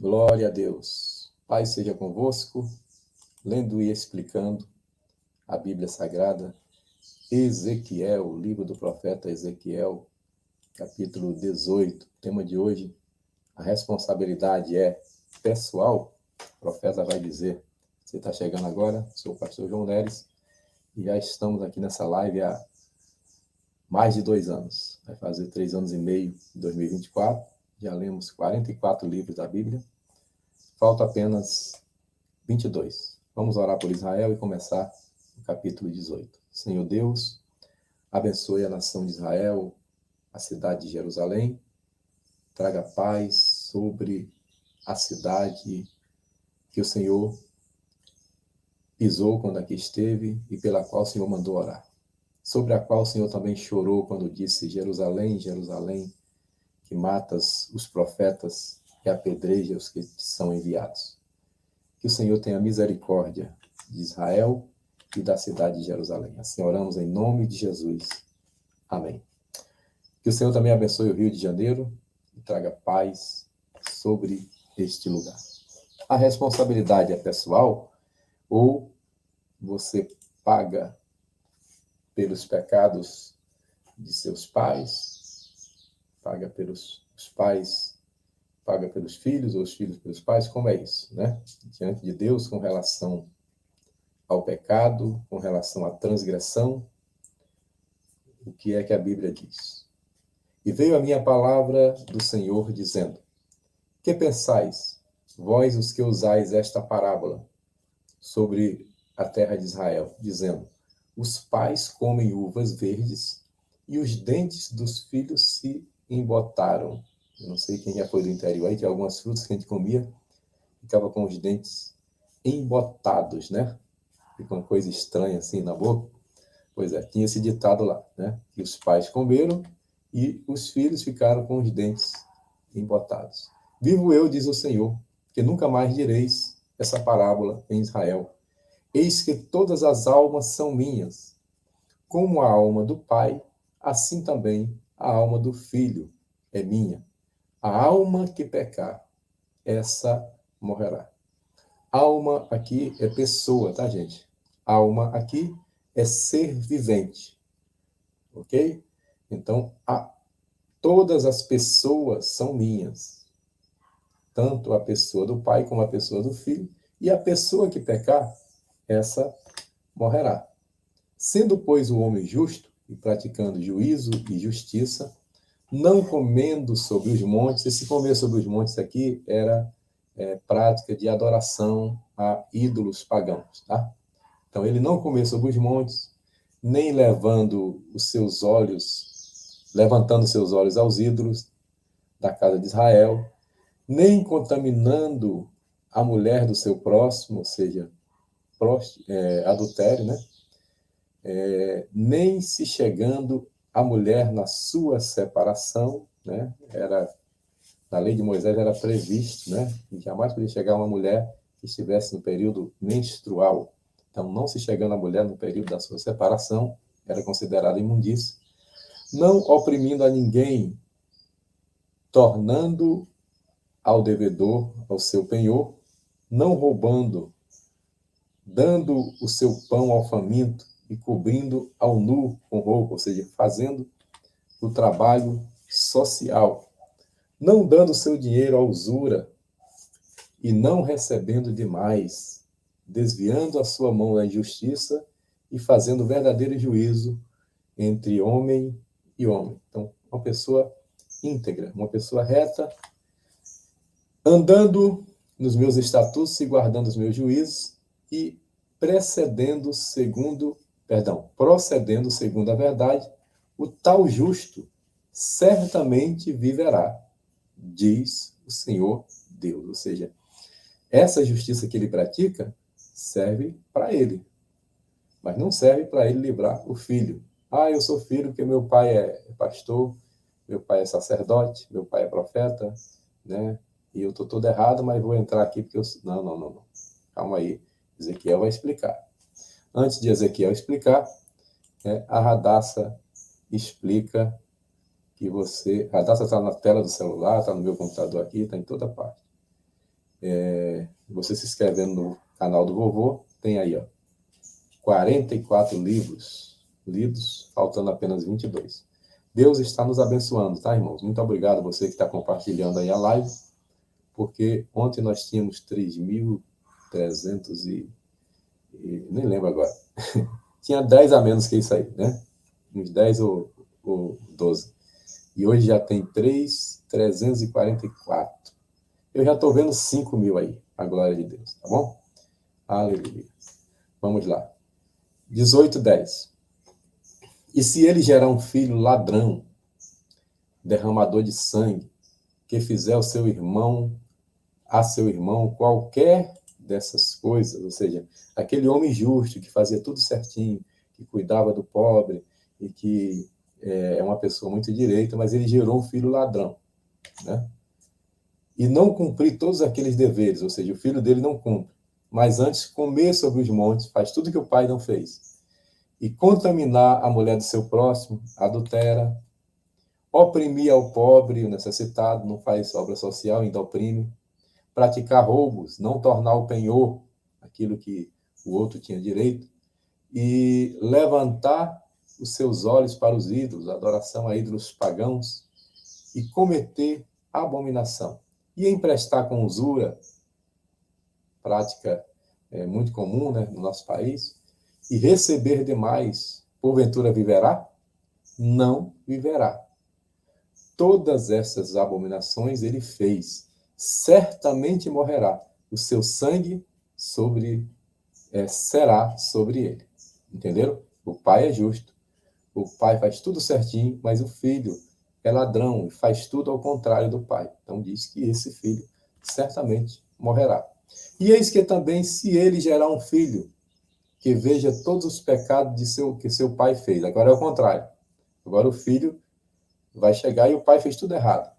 Glória a Deus. Pai seja convosco, lendo e explicando a Bíblia Sagrada, Ezequiel, o livro do profeta Ezequiel, capítulo 18. O tema de hoje, a responsabilidade é pessoal. O profeta vai dizer, você está chegando agora, sou o pastor João Neres, e já estamos aqui nessa live há mais de 2 anos. Vai fazer 3 anos e meio em 2024. Já lemos 44 livros da Bíblia. Falta apenas 22. Vamos orar por Israel e começar o capítulo 18. Senhor Deus, abençoe a nação de Israel, a cidade de Jerusalém, traga paz sobre a cidade que o Senhor pisou quando aqui esteve e pela qual o Senhor mandou orar. Sobre a qual o Senhor também chorou quando disse: Jerusalém, Jerusalém, que matas os profetas e apedreja os que te são enviados. Que o Senhor tenha misericórdia de Israel e da cidade de Jerusalém. Assim oramos em nome de Jesus. Amém. Que o Senhor também abençoe o Rio de Janeiro e traga paz sobre este lugar. A responsabilidade é pessoal ou você paga pelos pecados de seus pais, paga pelos pais, paga pelos filhos ou os filhos pelos pais? Como é isso, né? Diante de Deus, com relação ao pecado, com relação à transgressão, o que é que a Bíblia diz? E veio a minha palavra do Senhor dizendo: que pensais, vós os que usais esta parábola sobre a terra de Israel, dizendo: os pais comem uvas verdes e os dentes dos filhos se embotaram. Eu não sei quem já foi do interior aí, tinha algumas frutas que a gente comia, ficava com os dentes embotados, né? Fica uma coisa estranha assim na boca. Pois é, tinha esse ditado lá, né? Que os pais comeram e os filhos ficaram com os dentes embotados. Vivo eu, diz o Senhor, que nunca mais direis essa parábola em Israel. Eis que todas as almas são minhas. Como a alma do pai, assim também a alma do filho é minha. A alma que pecar, essa morrerá. Alma aqui é pessoa, tá, gente? Alma aqui é ser vivente, ok? Então, todas as pessoas são minhas. Tanto a pessoa do pai como a pessoa do filho. E a pessoa que pecar, essa morrerá. Sendo, pois, o homem justo e praticando juízo e justiça, não comendo sobre os montes. Esse comer sobre os montes aqui era prática de adoração a ídolos pagãos, tá? Então, ele não comeu sobre os montes, nem levantando seus olhos aos ídolos da casa de Israel, nem contaminando a mulher do seu próximo, ou seja, adultério, né? Nem se chegando a mulher na sua separação, né? Na lei de Moisés era previsto, né? Que jamais podia chegar uma mulher que estivesse no período menstrual. Então, não se chegando a mulher no período da sua separação, era considerada imundícia. Não oprimindo a ninguém, tornando ao devedor ao seu penhor, não roubando, dando o seu pão ao faminto e cobrindo ao nu com roupa, ou seja, fazendo o trabalho social, não dando seu dinheiro à usura e não recebendo demais, desviando a sua mão da injustiça e fazendo verdadeiro juízo entre homem e homem. Então, uma pessoa íntegra, uma pessoa reta, andando nos meus estatutos e guardando os meus juízos e procedendo segundo a verdade, o tal justo certamente viverá, diz o Senhor Deus. Ou seja, essa justiça que ele pratica serve para ele, mas não serve para ele livrar o filho. Eu sou filho porque meu pai é pastor, meu pai é sacerdote, meu pai é profeta, né? E eu estou todo errado, mas vou entrar aqui porque eu... Não. Calma aí. Ezequiel vai explicar. Antes de Ezequiel explicar, a Radassa explica que você... A Radassa está na tela do celular, está no meu computador aqui, está em toda parte. Você se inscrevendo no canal do vovô, tem aí, ó, 44 livros lidos, faltando apenas 22. Deus está nos abençoando, tá, irmãos? Muito obrigado a você que está compartilhando aí a live, porque ontem nós tínhamos 3.300 nem lembro agora. Tinha 10 a menos que isso aí, né? Uns 10 ou 12. E hoje já tem 3.344. Eu já estou vendo 5.000 aí, a glória de Deus, tá bom? Aleluia. Vamos lá. 18:10. E se ele gerar um filho ladrão, derramador de sangue, que fizer a seu irmão qualquer dessas coisas, ou seja, aquele homem justo que fazia tudo certinho, que cuidava do pobre e que é uma pessoa muito direita, mas ele gerou um filho ladrão, né? E não cumprir todos aqueles deveres, ou seja, o filho dele não cumpre, mas antes comer sobre os montes, faz tudo que o pai não fez, e contaminar a mulher do seu próximo, adultera, oprimir ao pobre e o necessitado, não faz obra social, ainda oprime, praticar roubos, não tornar o penhor aquilo que o outro tinha direito, e levantar os seus olhos para os ídolos, adoração a ídolos pagãos, e cometer abominação. E emprestar com usura, prática muito comum, né, no nosso país, e receber demais, porventura viverá? Não viverá. Todas essas abominações ele fez, certamente morrerá. O seu sangue será sobre ele. Entenderam? O pai é justo, o pai faz tudo certinho, mas o filho é ladrão e faz tudo ao contrário do pai. Então diz que esse filho certamente morrerá. E eis que também, se ele gerar um filho que veja todos os pecados que seu pai fez, agora é o contrário. Agora o filho vai chegar e o pai fez tudo errado.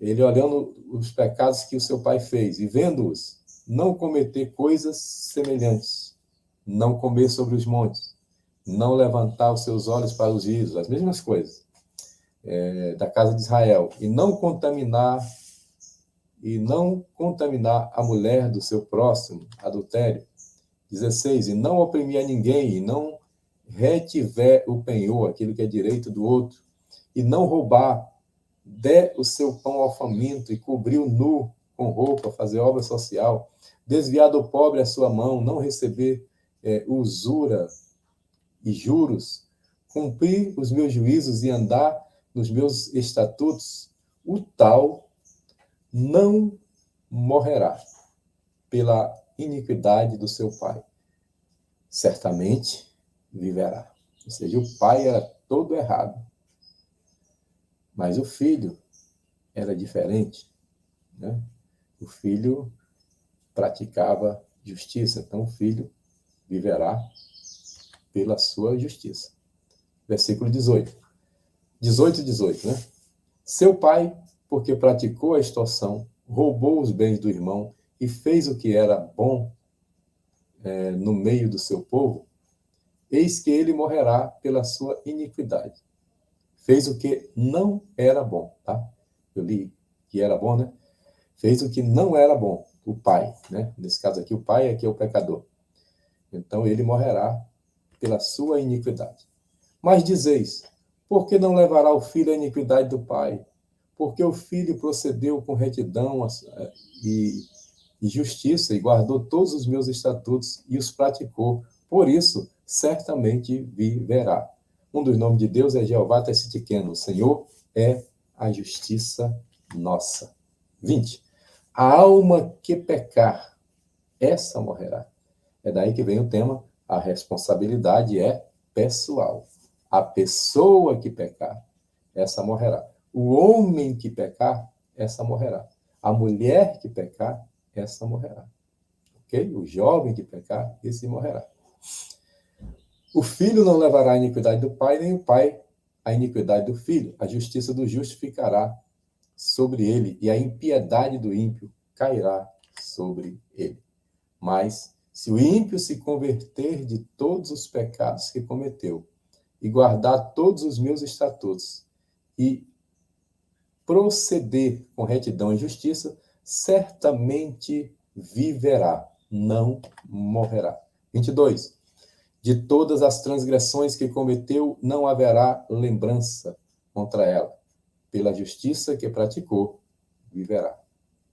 Ele olhando os pecados que o seu pai fez e vendo-os, não cometer coisas semelhantes, não comer sobre os montes, não levantar os seus olhos para os ídolos, as mesmas coisas da casa de Israel, e não contaminar a mulher do seu próximo, adultério. 16, e não oprimir a ninguém, e não retiver o penhor, aquilo que é direito do outro, e não roubar, dê o seu pão ao faminto, e cobrir o nu com roupa, fazer obra social, desviar do pobre a sua mão, não receber usura e juros, cumprir os meus juízos e andar nos meus estatutos, o tal não morrerá pela iniquidade do seu pai. Certamente viverá. Ou seja, o pai era todo errado, mas o filho era diferente, né? O filho praticava justiça, então o filho viverá pela sua justiça. Versículo 18. 18, né? Seu pai, porque praticou a extorsão, roubou os bens do irmão e fez o que era bom no meio do seu povo, eis que ele morrerá pela sua iniquidade. Fez o que não era bom, tá? Eu li que era bom, né? Fez o que não era bom, o pai, né? Nesse caso aqui, o pai aqui é o pecador. Então ele morrerá pela sua iniquidade. Mas dizeis, por que não levará o filho a iniquidade do pai? Porque o filho procedeu com retidão e justiça e guardou todos os meus estatutos e os praticou. Por isso, certamente viverá. Um dos nomes de Deus é Jeová Tessiticeno. O Senhor é a justiça nossa. 20. A alma que pecar, essa morrerá. É daí que vem o tema, a responsabilidade é pessoal. A pessoa que pecar, essa morrerá. O homem que pecar, essa morrerá. A mulher que pecar, essa morrerá. Ok? O jovem que pecar, esse morrerá. O filho não levará a iniquidade do pai, nem o pai a iniquidade do filho. A justiça do justo ficará sobre ele, e a impiedade do ímpio cairá sobre ele. Mas, se o ímpio se converter de todos os pecados que cometeu, e guardar todos os meus estatutos, e proceder com retidão e justiça, certamente viverá, não morrerá. 22. De todas as transgressões que cometeu, não haverá lembrança contra ela. Pela justiça que praticou, viverá.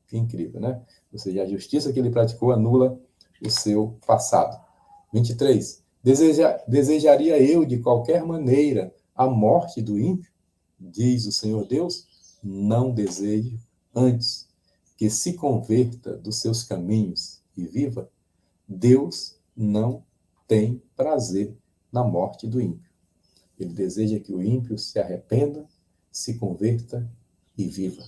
Que incrível, né? Ou seja, a justiça que ele praticou anula o seu passado. 23. Desejaria eu, de qualquer maneira, a morte do ímpio? Diz o Senhor Deus, não desejo, antes que se converta dos seus caminhos e viva. Deus não tem prazer na morte do ímpio. Ele deseja que o ímpio se arrependa, se converta e viva.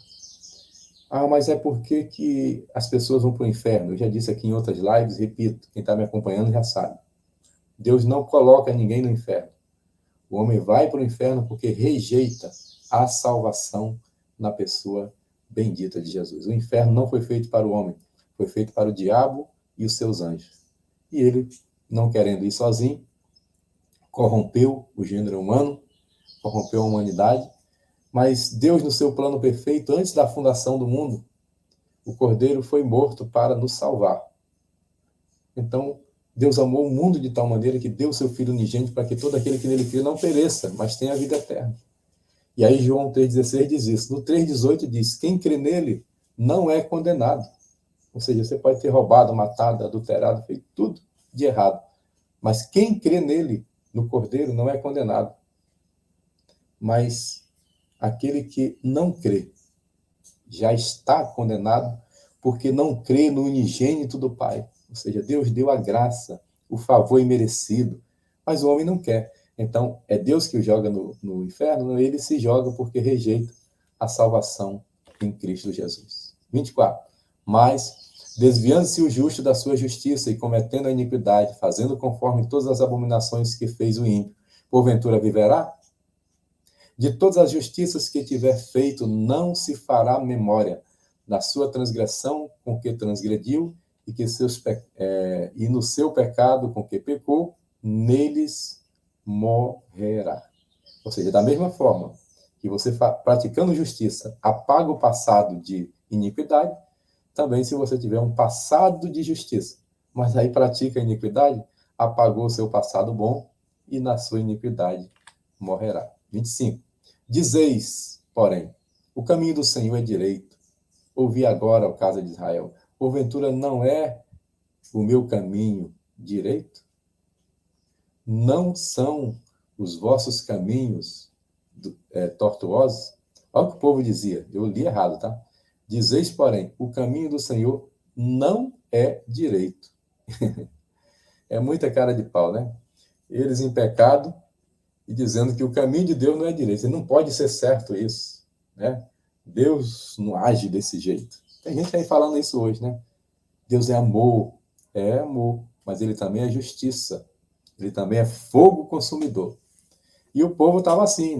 Mas é porque que as pessoas vão para o inferno? Eu já disse aqui em outras lives, repito, quem está me acompanhando já sabe. Deus não coloca ninguém no inferno. O homem vai para o inferno porque rejeita a salvação na pessoa bendita de Jesus. O inferno não foi feito para o homem, foi feito para o diabo e os seus anjos. E ele, não querendo ir sozinho, corrompeu o gênero humano, corrompeu a humanidade, mas Deus, no seu plano perfeito, antes da fundação do mundo, o Cordeiro foi morto para nos salvar. Então, Deus amou o mundo de tal maneira que deu seu Filho unigênito para que todo aquele que nele crê não pereça, mas tenha a vida eterna. E aí João 3,16 diz isso. No 3,18 diz, quem crê nele não é condenado. Ou seja, você pode ter roubado, matado, adulterado, feito tudo de errado. Mas quem crê nele, no Cordeiro, não é condenado. Mas aquele que não crê já está condenado porque não crê no unigênito do Pai. Ou seja, Deus deu a graça, o favor imerecido, mas o homem não quer. Então, é Deus que o joga no inferno, ele se joga porque rejeita a salvação em Cristo Jesus. 24. Mas, desviando-se o justo da sua justiça e cometendo a iniquidade, fazendo conforme todas as abominações que fez o ímpio, porventura viverá? De todas as justiças que tiver feito, não se fará memória da sua transgressão com que transgrediu e no seu pecado com que pecou, neles morrerá. Ou seja, da mesma forma que você, praticando justiça, apaga o passado de iniquidade, também se você tiver um passado de justiça, mas aí pratica a iniquidade, apagou o seu passado bom e na sua iniquidade morrerá. 25. Dizeis, porém, o caminho do Senhor é direito. Ouvi agora, ó casa de Israel, porventura não é o meu caminho direito? Não são os vossos caminhos tortuosos? Olha o que o povo dizia, eu li errado, tá? Dizeis, porém, o caminho do Senhor não é direito. É muita cara de pau, né? Eles em pecado e dizendo que o caminho de Deus não é direito. Não pode ser certo isso, né? Deus não age desse jeito. Tem gente aí falando isso hoje, né? Deus é amor, mas ele também é justiça. Ele também é fogo consumidor. E o povo estava assim,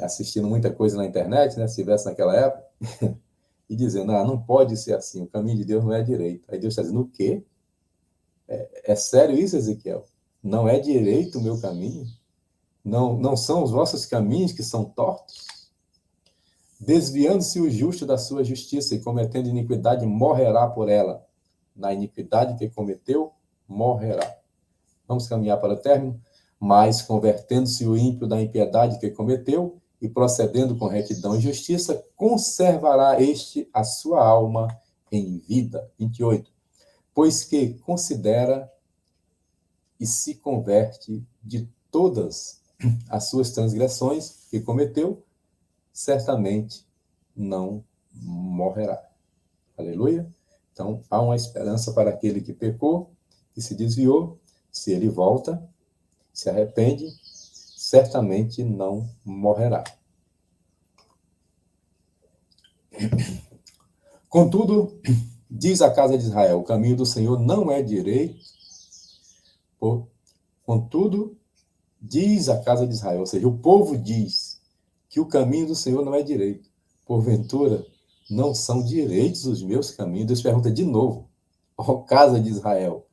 assistindo muita coisa na internet, né? Se tivesse naquela época, e dizendo, não pode ser assim, o caminho de Deus não é direito. Aí Deus está dizendo, o quê? É sério isso, Ezequiel? Não é direito o meu caminho? Não são os vossos caminhos que são tortos? Desviando-se o justo da sua justiça e cometendo iniquidade, morrerá por ela. Na iniquidade que cometeu, morrerá. Vamos caminhar para o término? Mas, convertendo-se o ímpio da impiedade que cometeu e procedendo com retidão e justiça, conservará este a sua alma em vida. 28. Pois que considera e se converte de todas as suas transgressões que cometeu, certamente não morrerá. Aleluia? Então, há uma esperança para aquele que pecou, que se desviou. Se ele volta, se arrepende, certamente não morrerá. Contudo, diz a casa de Israel, o caminho do Senhor não é direito. Contudo, diz a casa de Israel, ou seja, o povo diz que o caminho do Senhor não é direito. Porventura, não são direitos os meus caminhos? Deus pergunta de novo, ó casa de Israel,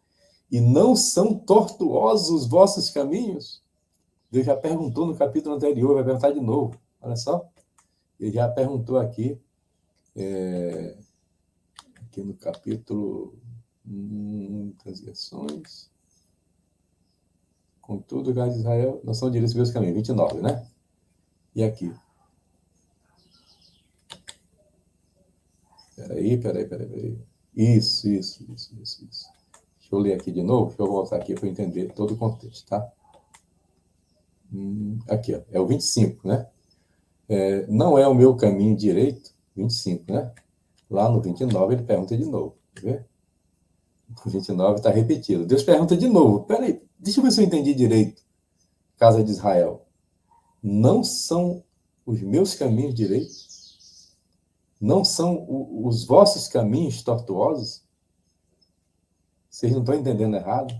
e não são tortuosos os vossos caminhos? Deus já perguntou no capítulo anterior, vai perguntar de novo. Olha só, ele já perguntou aqui Aqui no capítulo transgressões. Contudo, o de Israel não são direitos meus caminhos, 29, né? E aqui? Peraí. Isso. Deixa eu ler aqui de novo, deixa eu voltar aqui para entender todo o contexto, tá? Aqui, ó, é o 25, né? Não é o meu caminho direito, 25, né? Lá no 29 ele pergunta de novo, quer ver? O 29 está repetido. Deus pergunta de novo, peraí, deixa eu ver se eu entendi direito. Casa de Israel, não são os meus caminhos direitos? Não são os vossos caminhos tortuosos? Vocês não estão entendendo errado?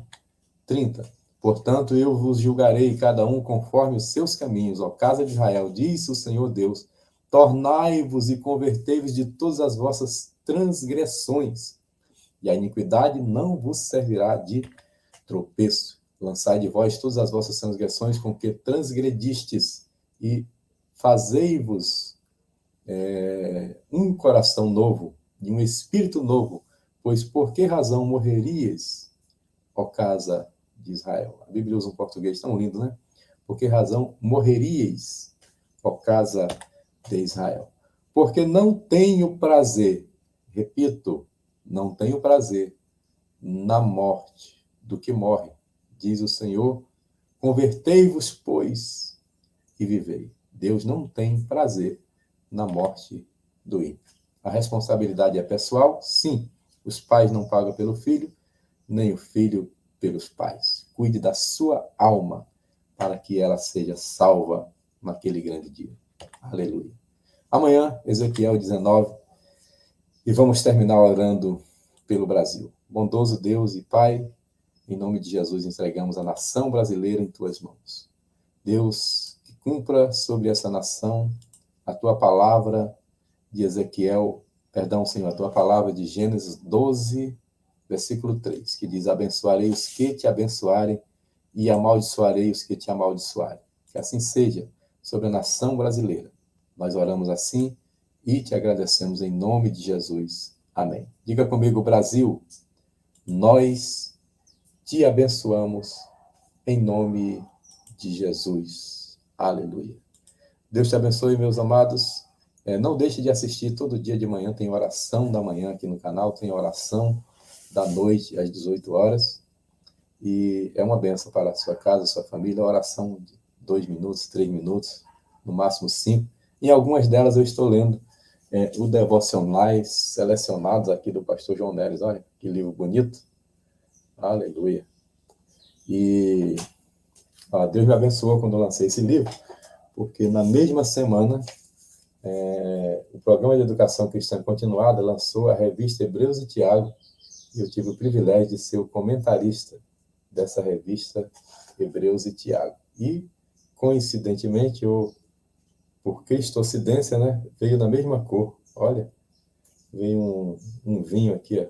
30. Portanto, eu vos julgarei cada um conforme os seus caminhos, ó casa de Israel, disse o Senhor Deus. Tornai-vos e convertei-vos de todas as vossas transgressões, e a iniquidade não vos servirá de tropeço. Lançai de vós todas as vossas transgressões com que transgredistes, e fazei-vos um coração novo e um espírito novo, pois por que razão morrerias, ó casa de Israel? A Bíblia usa um português tão lindo, né? Por que razão morreríeis, ó casa de Israel? Porque não tenho prazer, repito, não tenho prazer na morte do que morre, diz o Senhor. Convertei-vos, pois, e vivei. Deus não tem prazer na morte do ímpio. A responsabilidade é pessoal? Sim. Os pais não pagam pelo filho, nem o filho pelos pais. Cuide da sua alma para que ela seja salva naquele grande dia. Aleluia. Amanhã, Ezequiel 19, e vamos terminar orando pelo Brasil. Bondoso Deus e Pai, em nome de Jesus, entregamos a nação brasileira em tuas mãos. Deus, que cumpra sobre essa nação a tua palavra de Ezequiel, perdão, Senhor, a tua palavra de Gênesis 12, versículo 3, que diz: abençoarei os que te abençoarem e amaldiçoarei os que te amaldiçoarem. Que assim seja sobre a nação brasileira. Nós oramos assim e te agradecemos em nome de Jesus. Amém. Diga comigo, Brasil, nós te abençoamos em nome de Jesus. Aleluia. Deus te abençoe, meus amados. Não deixe de assistir todo dia de manhã, tem oração da manhã aqui no canal, tem oração da noite às 18 horas. E é uma bênção para a sua casa, sua família, oração de 2 minutos, 3 minutos, no máximo 5. Em algumas delas eu estou lendo o Devocionais Selecionados aqui do pastor João Neres. Olha, que livro bonito. Aleluia. E Deus me abençoou quando eu lancei esse livro, porque na mesma semana o Programa de Educação Cristã Continuada lançou a revista Hebreus e Tiago, e eu tive o privilégio de ser o comentarista dessa revista Hebreus e Tiago. E, coincidentemente, ou por cristocidência, né, veio na mesma cor. Olha, veio um vinho aqui, ó,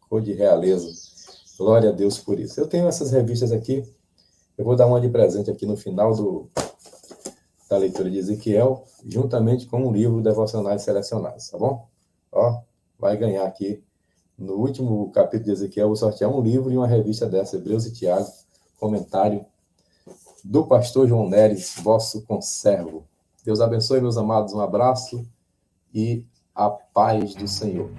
cor de realeza. Glória a Deus por isso. Eu tenho essas revistas aqui, eu vou dar uma de presente aqui no final da leitura de Ezequiel, juntamente com um livro Devocionais Selecionados, tá bom? Ó, vai ganhar aqui, no último capítulo de Ezequiel, vou sortear um livro e uma revista dessa, Hebreus e Tiago, comentário do pastor João Neres, vosso conservo. Deus abençoe, meus amados, um abraço e a paz do Senhor.